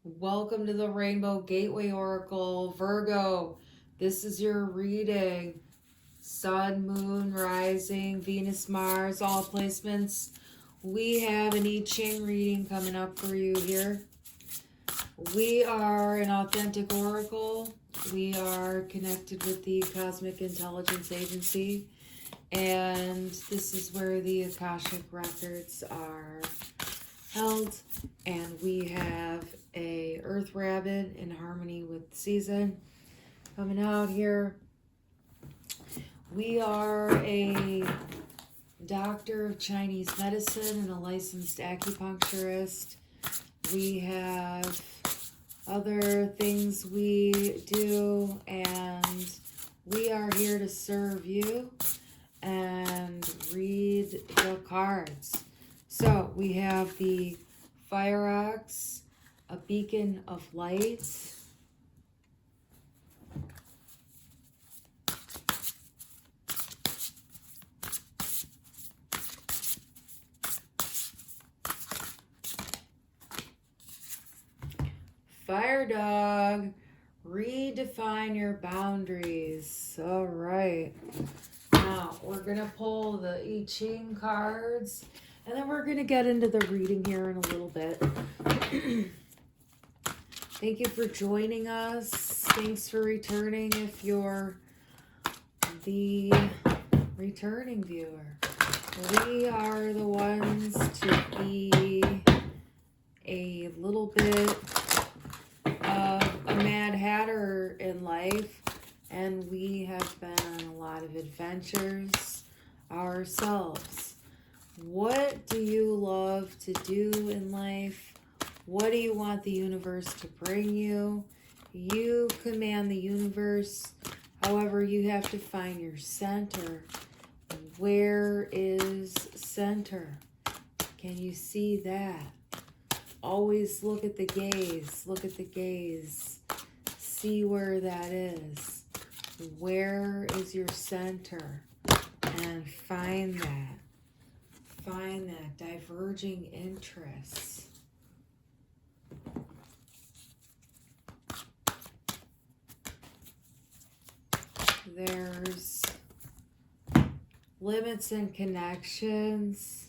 Welcome to the Rainbow Gateway Oracle, Virgo. This is your reading. Sun, Moon, Rising, Venus, Mars, all placements. We have an I Ching reading coming up for you here. We are an authentic oracle. We are connected with the Cosmic Intelligence Agency. And this is where the Akashic Records are held. And we have a earth rabbit in harmony with the season coming out here. We are a doctor of Chinese medicine and a licensed acupuncturist. We have other things we do, and we are here to serve you and read the cards. So we have the Fire Ox, a beacon of light. Fire Dog, redefine your boundaries. All right. Now we're going to pull the I Ching cards, and then we're going to get into the reading here in a little bit. Thank you for joining us. Thanks for returning if you're the returning viewer. We are the ones to be a little bit of a Mad Hatter in life, and we have been on a lot of adventures ourselves. What do you love to do in life? What do you want the universe to bring you? You command the universe. However, you have to find your center. Where is center? Can you see that? Always look at the gaze. Look at the gaze. See where that is. Where is your center? And find that. Find that diverging interest. There's limits and connections.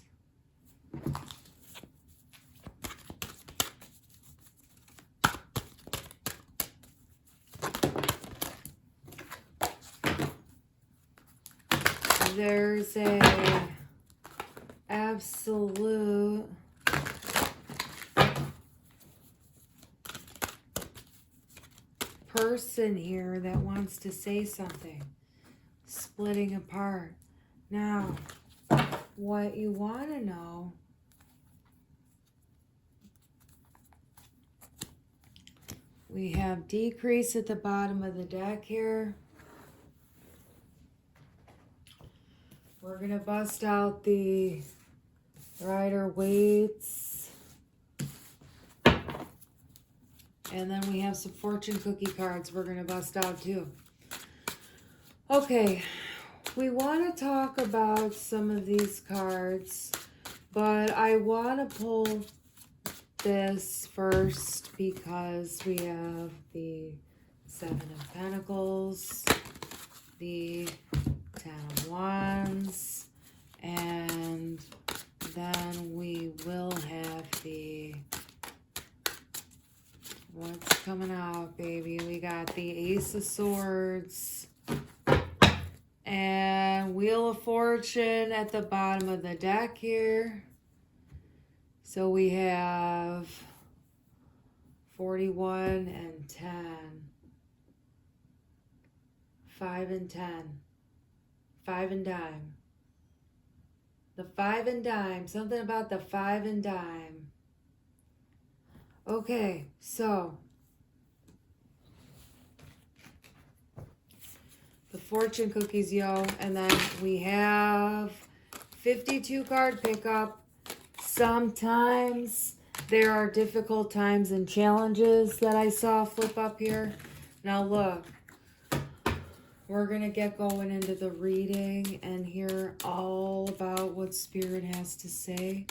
There's a absolute person here that wants to say something. Splitting apart. Now, what you want to know, we have decrease at the bottom of the deck here. We're going to bust out the Rider Waits. And then we have some fortune cookie cards we're going to bust out too. Okay, we want to talk about some of these cards, but I want to pull this first because we have the Seven of Pentacles, the 10 of Wands, and then we will have the, what's coming out, baby? We got the Ace of Swords and Wheel of Fortune at the bottom of the deck here. So we have 41 and 10, 5 and 10. 5 and dime. The 5 and dime. Something about the 5 and dime. Okay, so the fortune cookies, yo. And then we have 52 card pickup. Sometimes there are difficult times and challenges that I saw flip up here. Now look. We're going to get going into the reading and hear all about what Spirit has to say,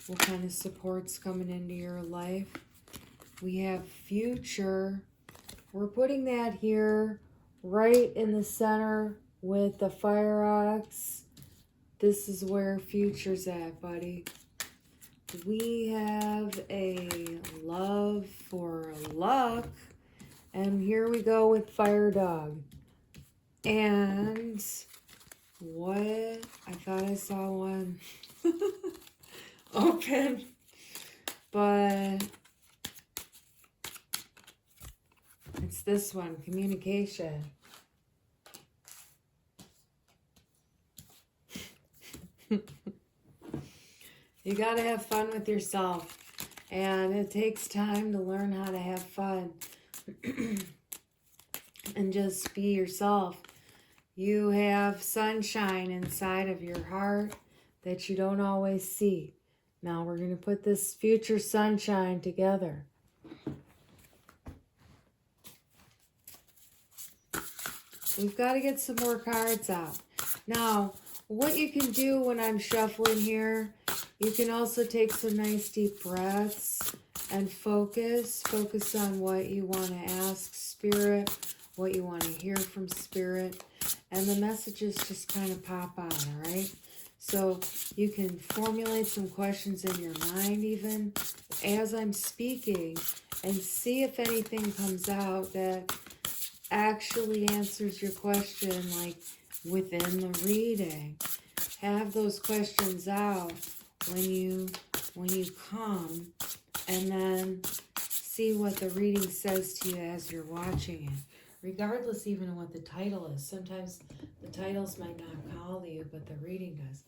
what kind of support's coming into your life. We have future. We're putting that here right in the center with the fire ox. This is where future's at, buddy. We have a love for luck. And here we go with fire dog. And what? I thought I saw one open, but it's this one, communication. You got to have fun with yourself, and it takes time to learn how to have fun and just be yourself. You have sunshine inside of your heart that you don't always see. Now we're going to put this future sunshine together. We've got to get some more cards out. Now, what you can do when I'm shuffling here, you can also take some nice deep breaths and focus. Focus on what you want to ask Spirit, what you want to hear from Spirit, and the messages just kind of pop out, all right? So you can formulate some questions in your mind even as I'm speaking and see if anything comes out that actually answers your question, like within the reading. Have those questions out when you come, and then see what the reading says to you as you're watching it, regardless even of what the title is. Sometimes the titles might not call you, but the reading does.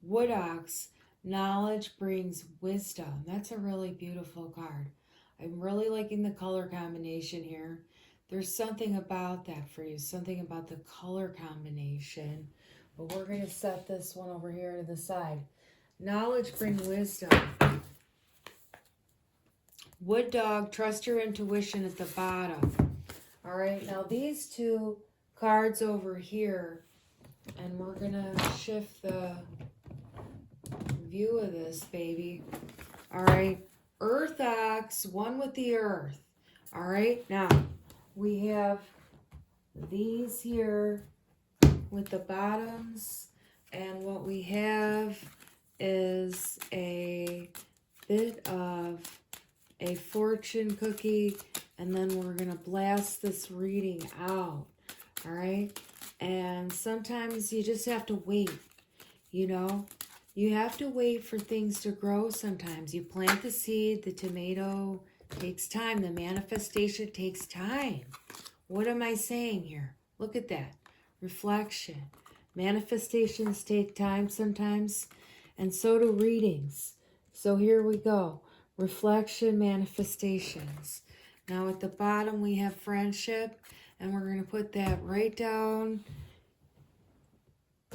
Wood Ox, knowledge brings wisdom. That's a really beautiful card. I'm really liking the color combination here. There's something about that for you, something about the color combination. But we're going to set this one over here to the side. Knowledge brings wisdom. Wood Dog, trust your intuition at the bottom. All right, now these two cards over here, and we're going to shift the view of this, baby. All right, Earth Ox, one with the earth. All right, now we have these here with the bottoms, and what we have is a bit of a fortune cookie, and then we're going to blast this reading out, all right? And sometimes you just have to wait, you know? You have to wait for things to grow sometimes. You plant the seed, the tomato takes time, the manifestation takes time. What am I saying here? Look at that. Reflection. Manifestations take time sometimes, and so do readings. So here we go. Reflection, manifestations. Now at the bottom we have friendship, and we're going to put that right down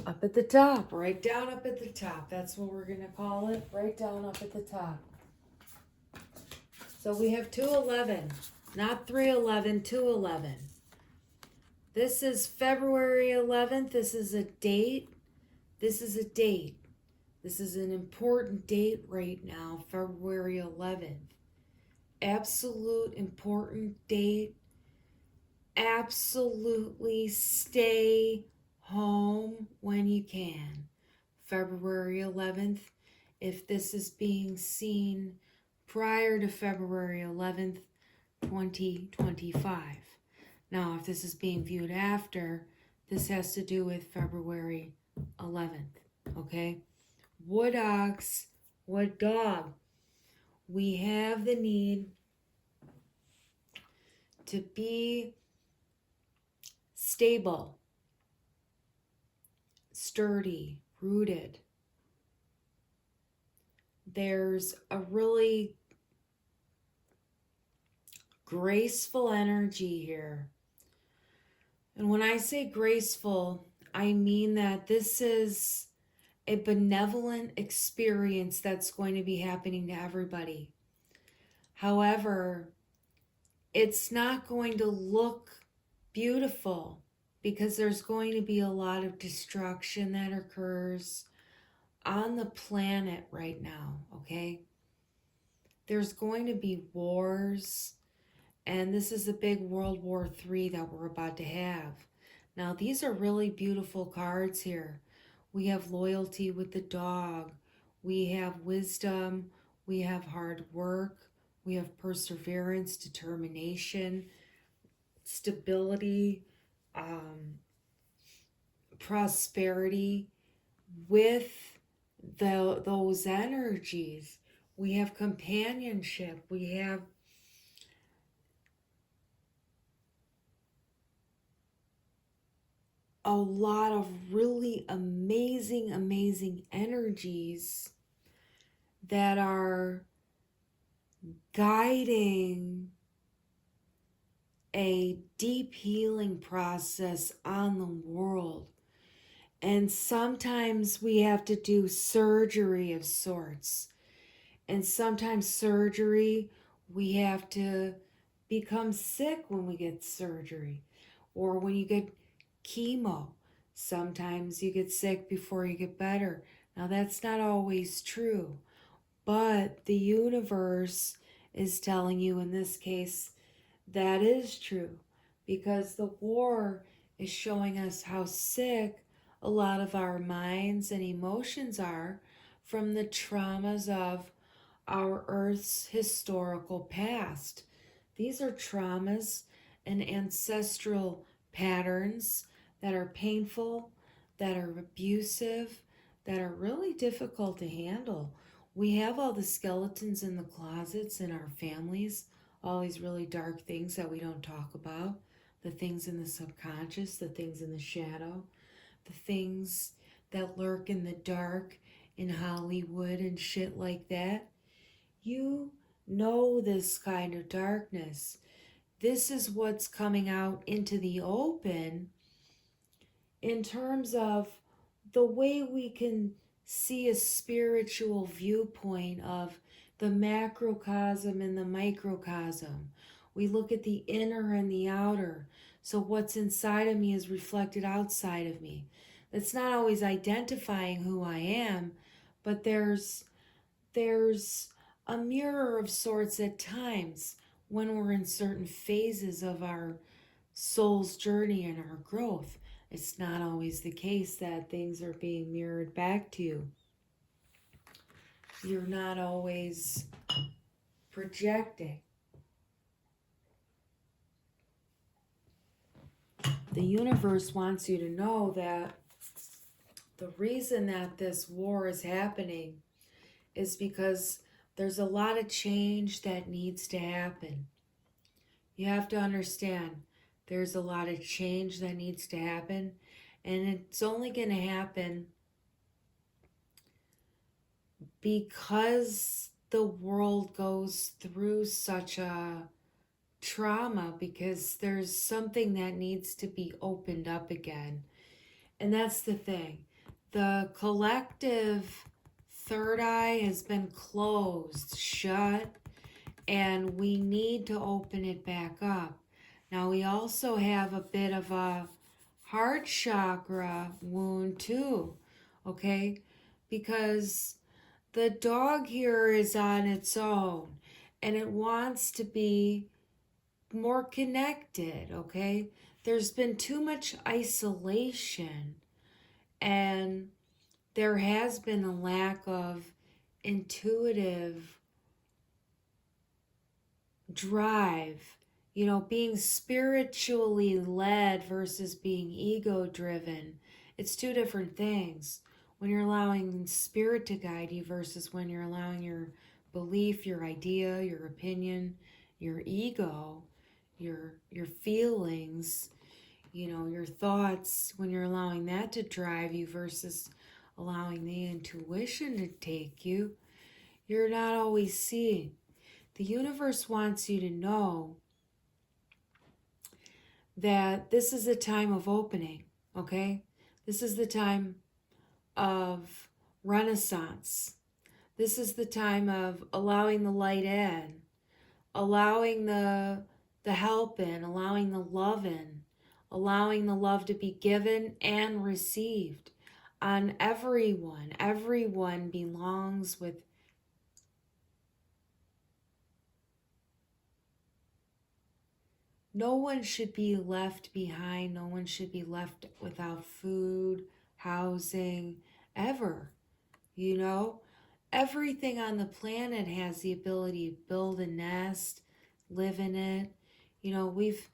up at the top. Right down up at the top. That's what we're going to call it. Right down up at the top. So we have 211, not 311, 211. This is February 11th. This is a date. This is a date. This is an important date right now, February 11th. Absolute important date. Absolutely stay home when you can. February 11th. If this is being seen prior to February 11th, 2025. Now, if this is being viewed after, this has to do with February 11th, okay? Wood Ox, Wood Dog. We have the need to be stable, sturdy, rooted. There's a really graceful energy here. And when I say graceful, I mean that this is a benevolent experience that's going to be happening to everybody. However, it's not going to look beautiful because there's going to be a lot of destruction that occurs on the planet right now, okay? There's going to be wars, and this is a big World War III that we're about to have. Now, these are really beautiful cards here. We have loyalty with the dog. We have wisdom. We have hard work. We have perseverance, determination, stability, prosperity. With those energies, we have companionship. We have a lot of really amazing, amazing energies that are guiding a deep healing process on the world. And sometimes we have to do surgery of sorts. And sometimes surgery, we have to become sick when we get surgery. Or when you get chemo, sometimes you get sick before you get better. Now, that's not always true. But the universe is telling you in this case that is true, because the war is showing us how sick a lot of our minds and emotions are from the traumas of our Earth's historical past. These are traumas and ancestral patterns that are painful, that are abusive, that are really difficult to handle. We have all the skeletons in the closets in our families, all these really dark things that we don't talk about, the things in the subconscious, the things in the shadow, the things that lurk in the dark in Hollywood and shit like that. You know this kind of darkness. This is what's coming out into the open in terms of the way we can see a spiritual viewpoint of the macrocosm and the microcosm. We look at the inner and the outer. So what's inside of me is reflected outside of me. That's not always identifying who I am, but there's a mirror of sorts at times when we're in certain phases of our soul's journey and our growth. It's not always the case that things are being mirrored back to you. You're not always projecting. The universe wants you to know that the reason that this war is happening is because there's a lot of change that needs to happen. You have to understand there's a lot of change that needs to happen, and it's only going to happen because the world goes through such a trauma, because there's something that needs to be opened up again. And that's the thing. The collective third eye has been closed, shut, and we need to open it back up. Now, we also have a bit of a heart chakra wound too, okay? Because the dog here is on its own and it wants to be more connected, okay? There's been too much isolation, and there has been a lack of intuitive drive, being spiritually led versus being ego driven. It's two different things. When you're allowing spirit to guide you versus when you're allowing your belief, your idea, your opinion, your ego, your feelings, your thoughts, when you're allowing that to drive you versus allowing the intuition to take you, you're not always seeing. The universe wants you to know that this is a time of opening, okay? This is the time of renaissance. This is the time of allowing the light in, allowing the help in, allowing the love in, allowing the love to be given and received on everyone. Everyone belongs with No one should be left behind. No one should be left without food, housing, ever. You know, everything on the planet has the ability to build a nest, live in it. You know, we've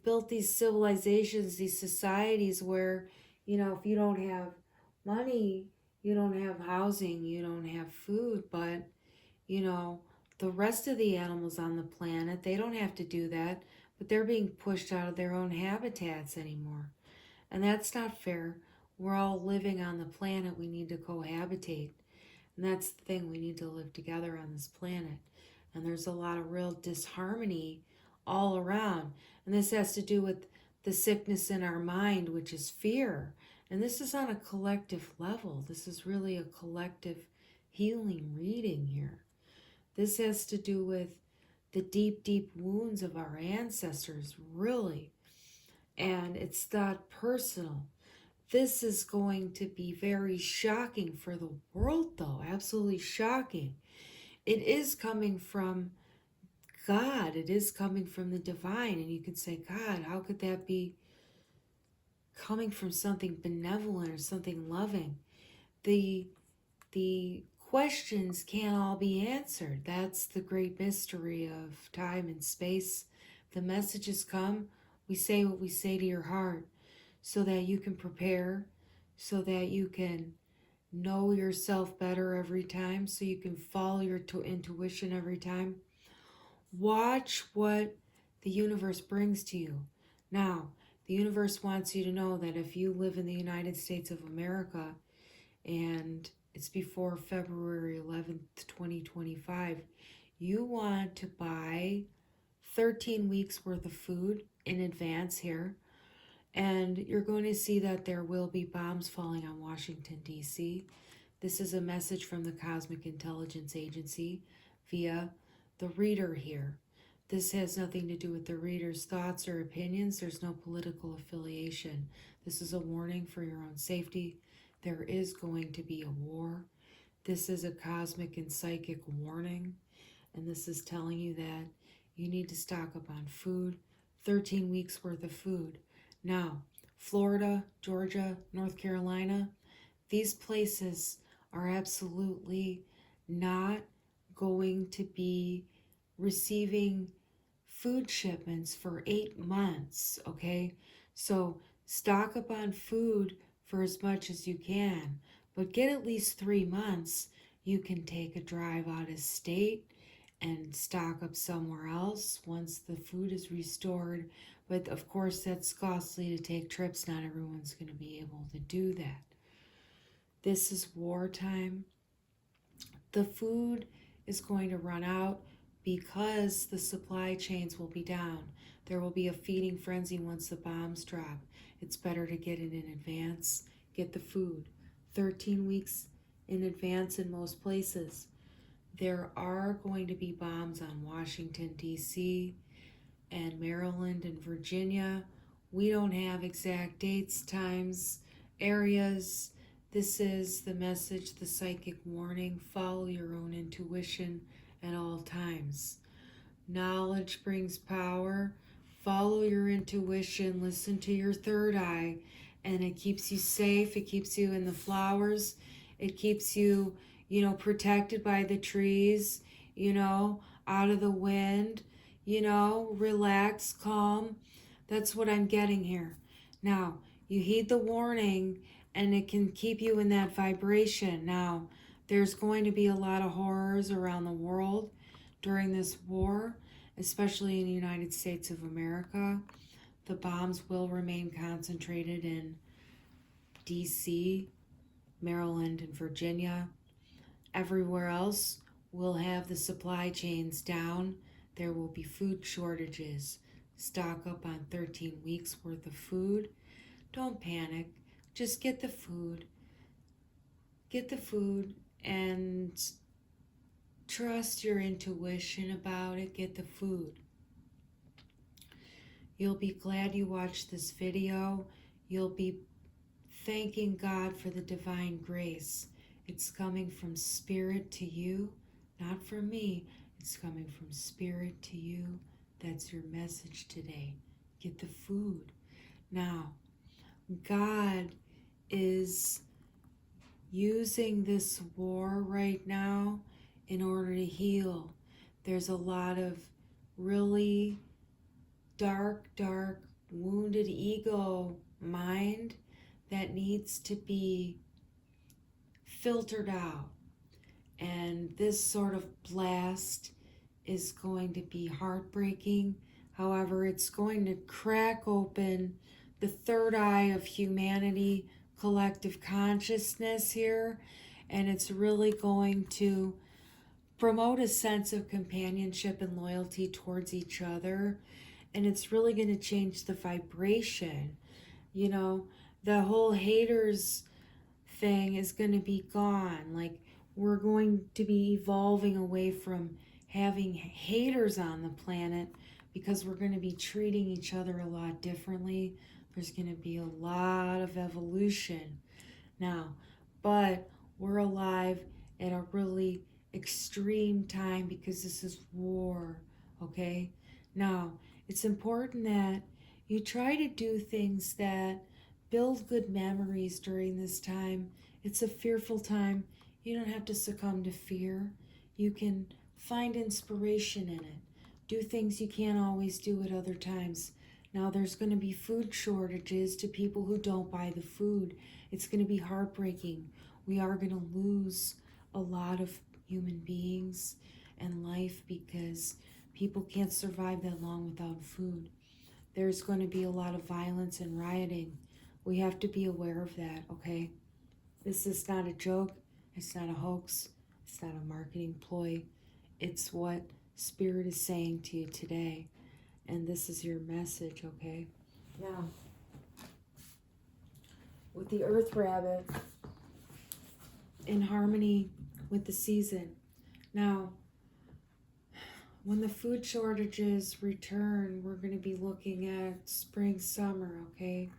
built these civilizations, these societies where, you know, if you don't have money, you don't have housing, you don't have food, but you know, the rest of the animals on the planet, they don't have to do that, but they're being pushed out of their own habitats anymore. And that's not fair. We're all living on the planet. We need to cohabitate. And that's the thing. We need to live together on this planet. And there's a lot of real disharmony all around. And this has to do with the sickness in our mind, which is fear. And this is on a collective level. This is really a collective healing reading here. This has to do with the deep, deep wounds of our ancestors, really. And it's not personal. This is going to be very shocking for the world, though. Absolutely shocking. It is coming from God. It is coming from the divine. And you can say, God, how could that be coming from something benevolent or something loving? The questions can't all be answered. That's the great mystery of time and space. The messages come, we say what we say to your heart so that you can prepare, so that you can know yourself better every time, so you can follow your intuition every time. Watch what the universe brings to you. Now, the universe wants you to know that if you live in the United States of America and it's before February 11th, 2025, you want to buy 13 weeks worth of food in advance here. And you're going to see that there will be bombs falling on Washington, D.C. This is a message from the Cosmic Intelligence Agency via the reader here. This has nothing to do with the reader's thoughts or opinions. There's no political affiliation. This is a warning for your own safety. There is going to be a war. This is a cosmic and psychic warning. And this is telling you that you need to stock up on food, 13 weeks worth of food. Now, Florida, Georgia, North Carolina, these places are absolutely not going to be receiving food shipments for 8 months, okay? So stock up on food for as much as you can, but get at least 3 months. You can take a drive out of state and stock up somewhere else once the food is restored. But of course, that's costly to take trips. Not everyone's going to be able to do that. This is wartime. The food is going to run out because the supply chains will be down. There will be a feeding frenzy once the bombs drop. It's better to get it in advance. Get the food 13 weeks in advance in most places. There are going to be bombs on Washington, D.C. and Maryland and Virginia. We don't have exact dates, times, areas. This is the message, the psychic warning. Follow your own intuition at all times. Knowledge brings power. Follow your intuition. Listen to your third eye. And it keeps you safe. It keeps you in the flowers. It keeps you, protected by the trees, out of the wind, relax, calm. That's what I'm getting here. Now, you heed the warning and it can keep you in that vibration. Now, there's going to be a lot of horrors around the world during this war, especially in the United States of America. The bombs will remain concentrated in D.C., Maryland, and Virginia. Everywhere else will have the supply chains down. There will be food shortages. Stock up on 13 weeks worth of food. Don't panic. Just get the food. Get the food and trust your intuition about it. Get the food. You'll be glad you watched this video. You'll be thanking God for the divine grace. It's coming from Spirit to you, not from me. It's coming from Spirit to you. That's your message today. Get the food. Now, God is using this war right now in order to heal. There's a lot of really dark, wounded ego mind that needs to be filtered out. And this sort of blast is going to be heartbreaking. However, it's going to crack open the third eye of humanity, collective consciousness here, and it's really going to promote a sense of companionship and loyalty towards each other, and it's really going to change the vibration. You know, the whole haters thing is going to be gone. Like, we're going to be evolving away from having haters on the planet because we're going to be treating each other a lot differently. There's going to be a lot of evolution now, but we're alive at a really extreme time because this is war, okay? Now, it's important that you try to do things that build good memories during this time. It's a fearful time. You don't have to succumb to fear. You can find inspiration in it. Do things you can't always do at other times. Now, there's going to be food shortages to people who don't buy the food. It's going to be heartbreaking. We are going to lose a lot of human beings and life because people can't survive that long without food. There's going to be a lot of violence and rioting. We have to be aware of that, okay? This is not a joke. It's not a hoax. It's not a marketing ploy. It's what Spirit is saying to you today. And this is your message, okay? Now, with the Earth Rabbit, in harmony with the season. Now, when the food shortages return, we're going to be looking at spring, summer, okay?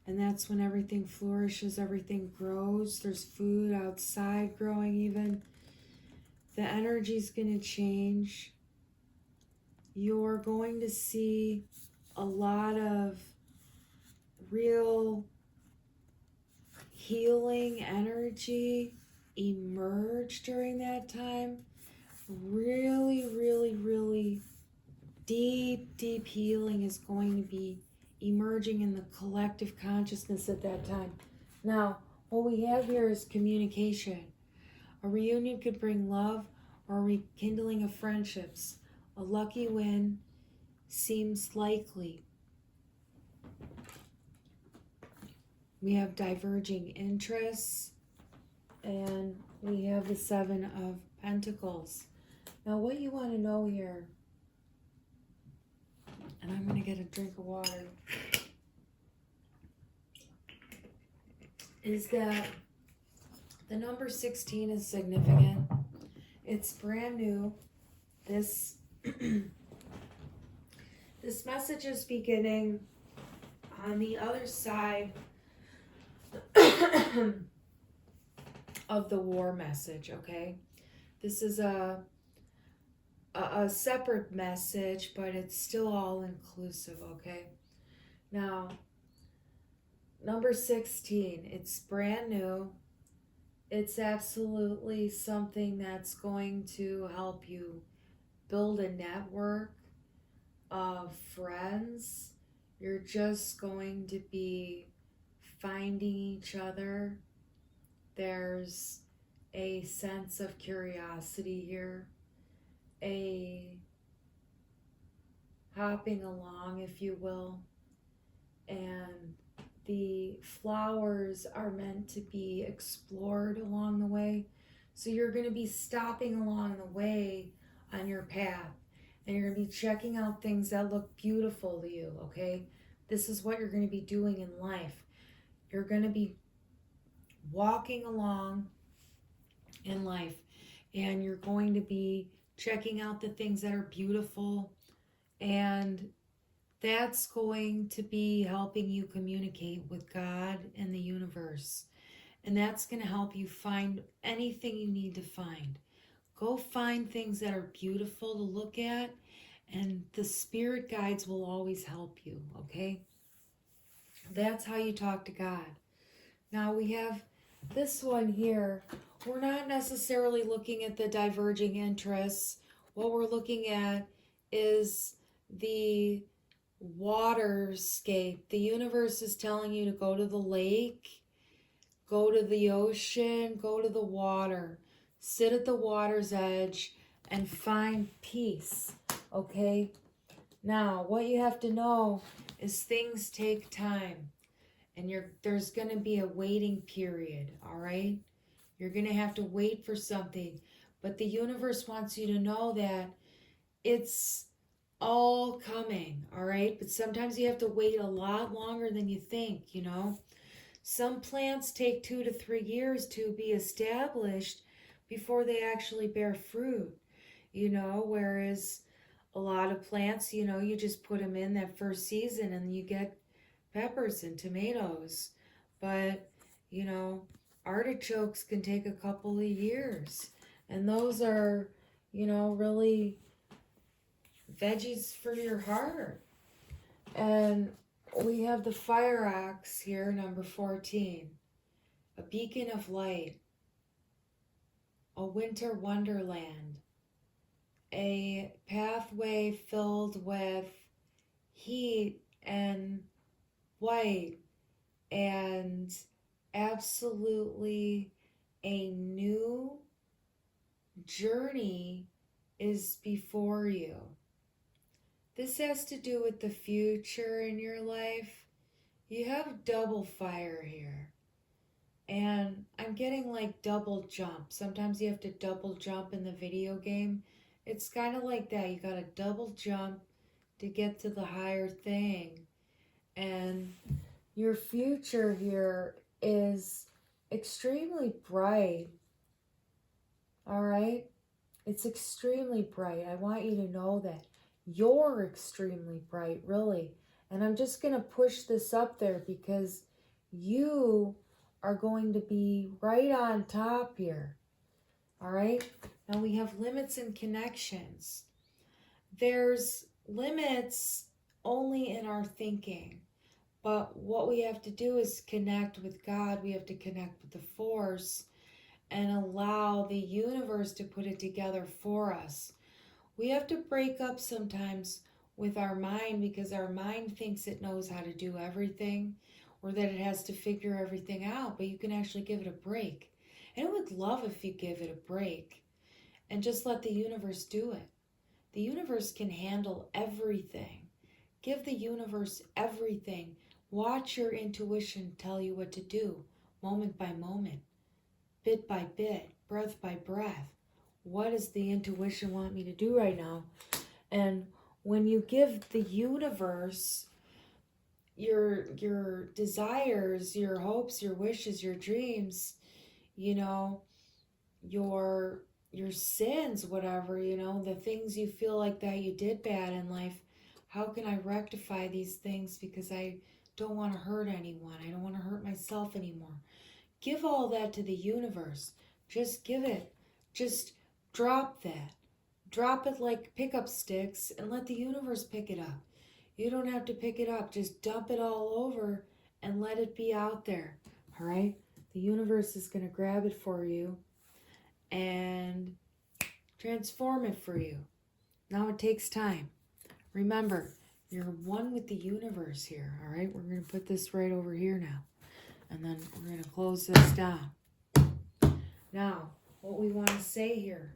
And that's when everything flourishes, everything grows. There's food outside growing even. The energy's going to change. You're going to see a lot of real healing energy emerge during that time. Really, really, really deep healing is going to be emerging in the collective consciousness at that time. Now, what we have here is communication. A reunion could bring love or a rekindling of friendships. A lucky win seems likely. We have diverging interests, and we have the Seven of Pentacles. Now, what you want to know here, and I'm going to get a drink of water, is that the number 16 is significant. It's brand new. This this message is beginning on the other side of the war message, okay? This is a separate message, but it's still all inclusive, okay? Now, number 16, it's brand new. It's absolutely something that's going to help you build a network of friends. You're just going to be finding each other. There's a sense of curiosity here, a hopping along, if you will, and the flowers are meant to be explored along the way. So you're going to be stopping along the way on your path, and you're going to be checking out things that look beautiful to you, okay? This is what you're going to be doing in life. You're going to be walking along in life, and you're going to be checking out the things that are beautiful, and that's going to be helping you communicate with God and the universe. And that's going to help you find anything you need to find. Go find things that are beautiful to look at And the spirit guides will always help you, okay? That's how you talk to God. Now we have this one here. We're not necessarily looking at the diverging interests. What we're looking at is the waterscape. The universe is telling you to go to the lake, go to the ocean, go to the water, sit at the water's edge, and find peace, okay? Now, what you have to know is things take time, and there's going to be a waiting period, all right? You're going to have to wait for something, but the universe wants you to know that it's all coming, all right? But sometimes you have to wait a lot longer than you think, you know? Some plants take 2 to 3 years to be established before they actually bear fruit, you know, whereas a lot of plants, you know, you just put them in that first season and you get peppers and tomatoes. But, you know, artichokes can take a couple of years. And those are, you know, really veggies for your heart. And we have the fire ox here, number 14. A beacon of light. A winter wonderland. A pathway filled with heat and white, and absolutely a new journey is before you. This has to do with the future in your life. You have double fire here. And I'm getting like double jump. Sometimes you have to double jump in the video game. It's kind of like that. You got to double jump to get to the higher thing. And your future here is extremely bright. All right? It's extremely bright. I want you to know that. You're extremely bright, really. And I'm just going to push this up there because you are going to be right on top here. All right? Now we have limits and connections. There's limits only in our thinking. But what we have to do is connect with God. We have to connect with the force and allow the universe to put it together for us. We have to break up sometimes with our mind because our mind thinks it knows how to do everything or that it has to figure everything out, but you can actually give it a break. And I would love if you give it a break and just let the universe do it. The universe can handle everything. Give the universe everything. Watch your intuition tell you what to do, moment by moment, bit by bit, breath by breath. What does the intuition want me to do right now? And when you give the universe your desires, your hopes, your wishes, your dreams, you know, your sins, whatever, you know, the things you feel like that you did bad in life, how can I rectify these things because I don't want to hurt anyone. I don't want to hurt myself anymore. Give all that to the universe. Just give it. Just drop that. Drop it like pickup sticks and let the universe pick it up. You don't have to pick it up. Just dump it all over and let it be out there. All right? The universe is going to grab it for you and transform it for you. Now it takes time. Remember, you're one with the universe here. All right? We're going to put this right over here now. And then we're going to close this down. Now, what we want to say here,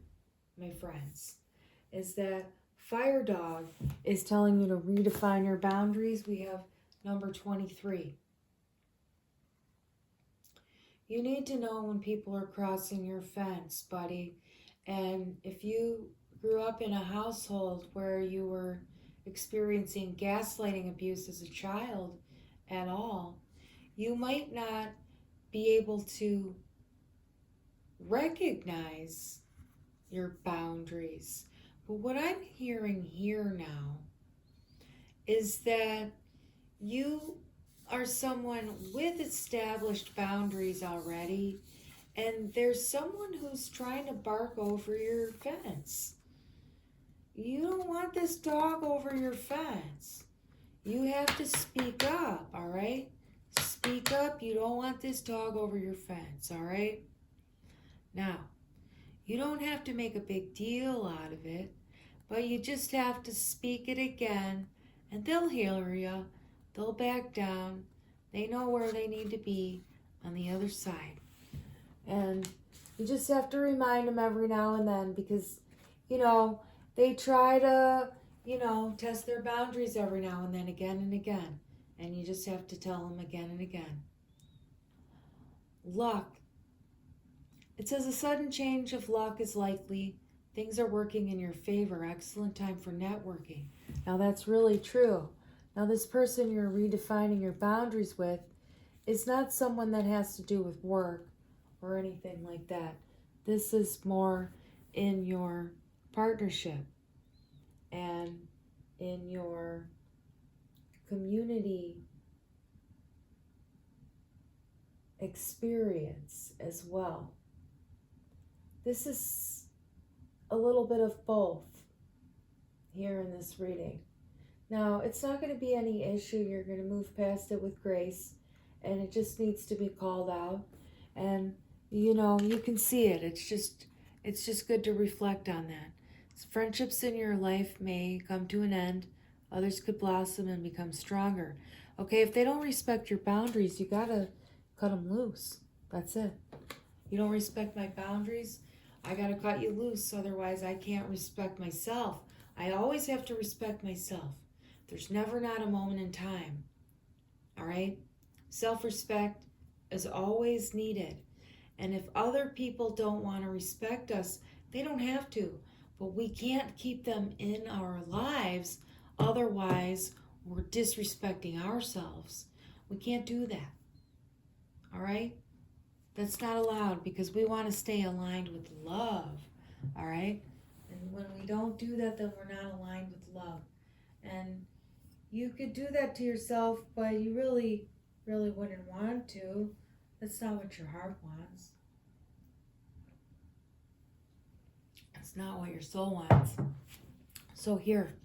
my friends, is that Fire Dog is telling you to redefine your boundaries. We have number 23. You need to know when people are crossing your fence, buddy. And if you grew up in a household where you were experiencing gaslighting abuse as a child at all, you might not be able to recognize your boundaries. But what I'm hearing here now is that you are someone with established boundaries already, and there's someone who's trying to bark over your fence. you don't want this dog over your fence. You have to speak up, all right? Speak up. You don't want this dog over your fence, all right? Now, you don't have to make a big deal out of it, but you just have to speak it again, and they'll hear you. They'll back down. They know where they need to be on the other side. And you just have to remind them every now and then because, they try to, test their boundaries every now and then, again and again. And you just have to tell them again and again. Luck. It says a sudden change of luck is likely. Things are working in your favor. Excellent time for networking. Now that's really true. Now this person you're redefining your boundaries with is not someone that has to do with work or anything like that. This is more in your partnership and in your community experience as well. This is a little bit of both here in this reading. Now, it's not going to be any issue. You're going to move past it with grace, and it just needs to be called out. And, you can see it. It's just good to reflect on that. Friendships in your life may come to an end. Others could blossom and become stronger. Okay, if they don't respect your boundaries, you got to cut them loose. That's it. You don't respect my boundaries, I got to cut you loose. Otherwise, I can't respect myself. I always have to respect myself. There's never not a moment in time. All right? Self-respect is always needed. And if other people don't want to respect us, they don't have to. But we can't keep them in our lives. Otherwise, we're disrespecting ourselves. We can't do that. All right? That's not allowed because we want to stay aligned with love. All right? And when we don't do that, then we're not aligned with love. And you could do that to yourself, but you really, really wouldn't want to. That's not what your heart wants. That's not what your soul wants. So here,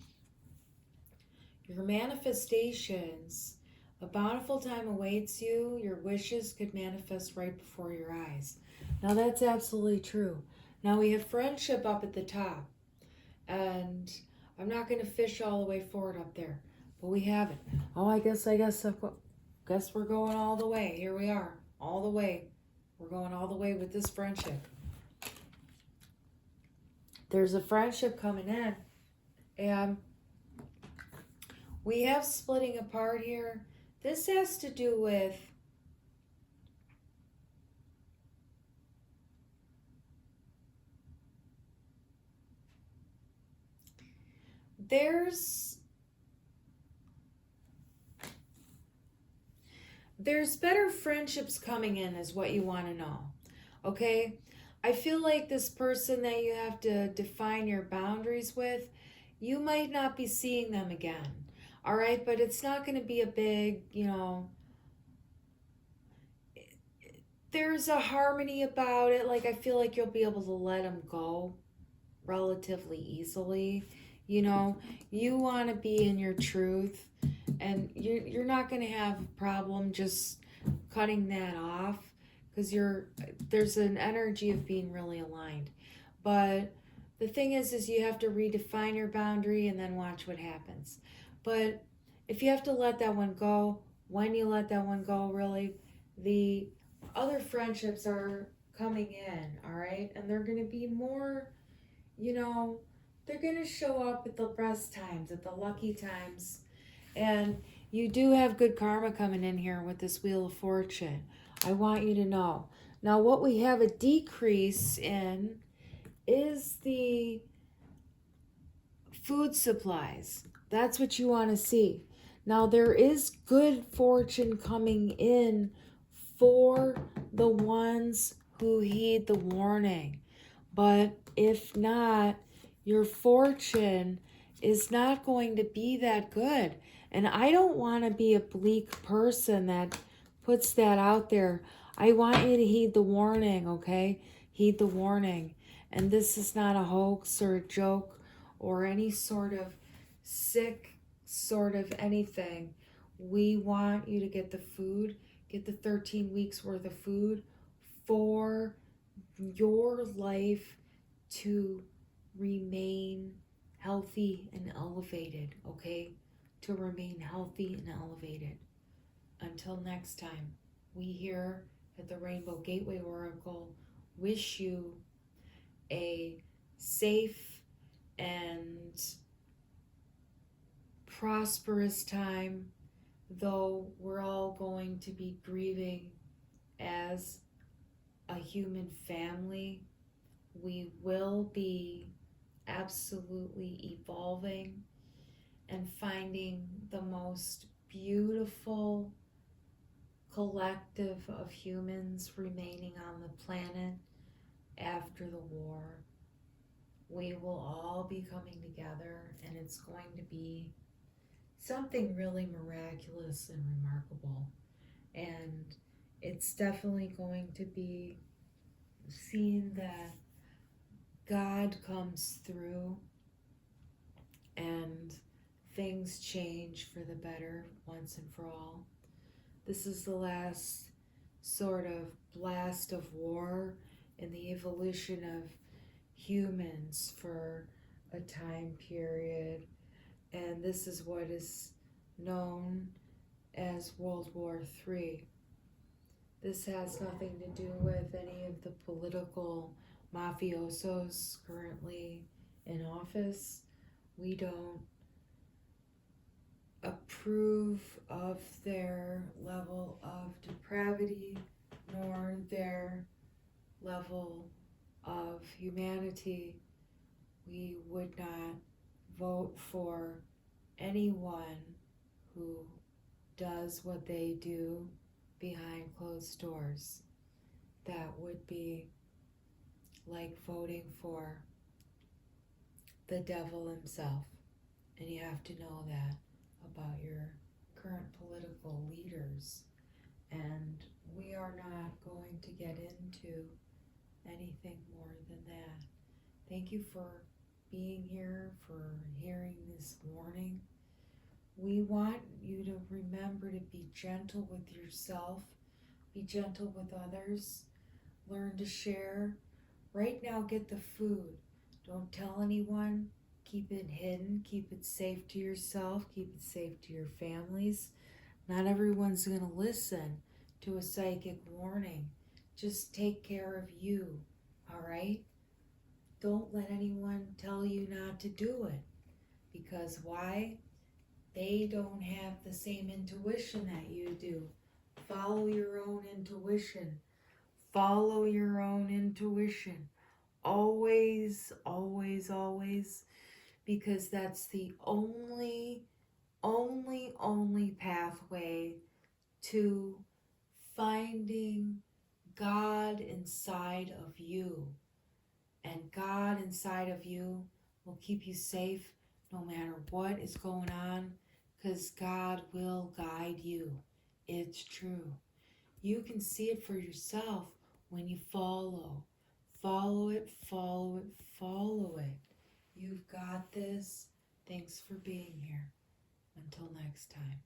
your manifestations, a bountiful time awaits you. Your wishes could manifest right before your eyes. Now that's absolutely true. Now we have friendship up at the top. And I'm not going to fish all the way forward up there. But we have it. Oh, I guess we're going all the way. Here we are. All the way. We're going all the way with this friendship. There's a friendship coming in. And we have splitting apart here. This has to do with there's better friendships coming in is what you want to know. Okay? I feel like this person that you have to define your boundaries with, you might not be seeing them again. All right? But it's not going to be a big, there's a harmony about it. Like, I feel like you'll be able to let them go relatively easily. You want to be in your truth, and you're not going to have a problem just cutting that off because there's an energy of being really aligned. But the thing is you have to redefine your boundary and then watch what happens. But if you have to let that one go, when you let that one go, really, the other friendships are coming in, all right? And they're going to be more, they're going to show up at the best times, at the lucky times. And you do have good karma coming in here with this Wheel of Fortune. I want you to know. Now, what we have a decrease in is the food supplies. That's what you want to see. Now, there is good fortune coming in for the ones who heed the warning. But if not, your fortune is not going to be that good. And I don't want to be a bleak person that puts that out there. I want you to heed the warning, okay? Heed the warning. And this is not a hoax or a joke or any sort of sick sort of anything, we want you to get the food, get the 13 weeks worth of food for your life to remain healthy and elevated, okay? To remain healthy and elevated. Until next time, we here at the Rainbow Gateway Oracle wish you a safe and prosperous time, though we're all going to be grieving as a human family. We will be absolutely evolving and finding the most beautiful collective of humans remaining on the planet after the war. We will all be coming together, and it's going to be something really miraculous and remarkable. And it's definitely going to be seen that God comes through and things change for the better once and for all. This is the last sort of blast of war in the evolution of humans for a time period, and this is what is known as World War III. This has nothing to do with any of the political mafiosos currently in office. We don't approve of their level of depravity nor their level of humanity. We would not vote for anyone who does what they do behind closed doors. That would be like voting for the devil himself. And you have to know that about your current political leaders. And we are not going to get into anything more than that. Thank you for being here, for hearing this warning. We want you to remember to be gentle with yourself, be gentle with others, learn to share. Right now, get the food. Don't tell anyone. Keep it hidden. Keep it safe to yourself. Keep it safe to your families. Not everyone's going to listen to a psychic warning. Just take care of you, all right? Don't let anyone tell you not to do it. Because why? They don't have the same intuition that you do. Follow your own intuition. Follow your own intuition. Always, always, always. Because that's the only pathway to finding God inside of you. And God inside of you will keep you safe no matter what is going on, because God will guide you. It's true. You can see it for yourself when you follow. Follow it, follow it, follow it. You've got this. Thanks for being here. Until next time.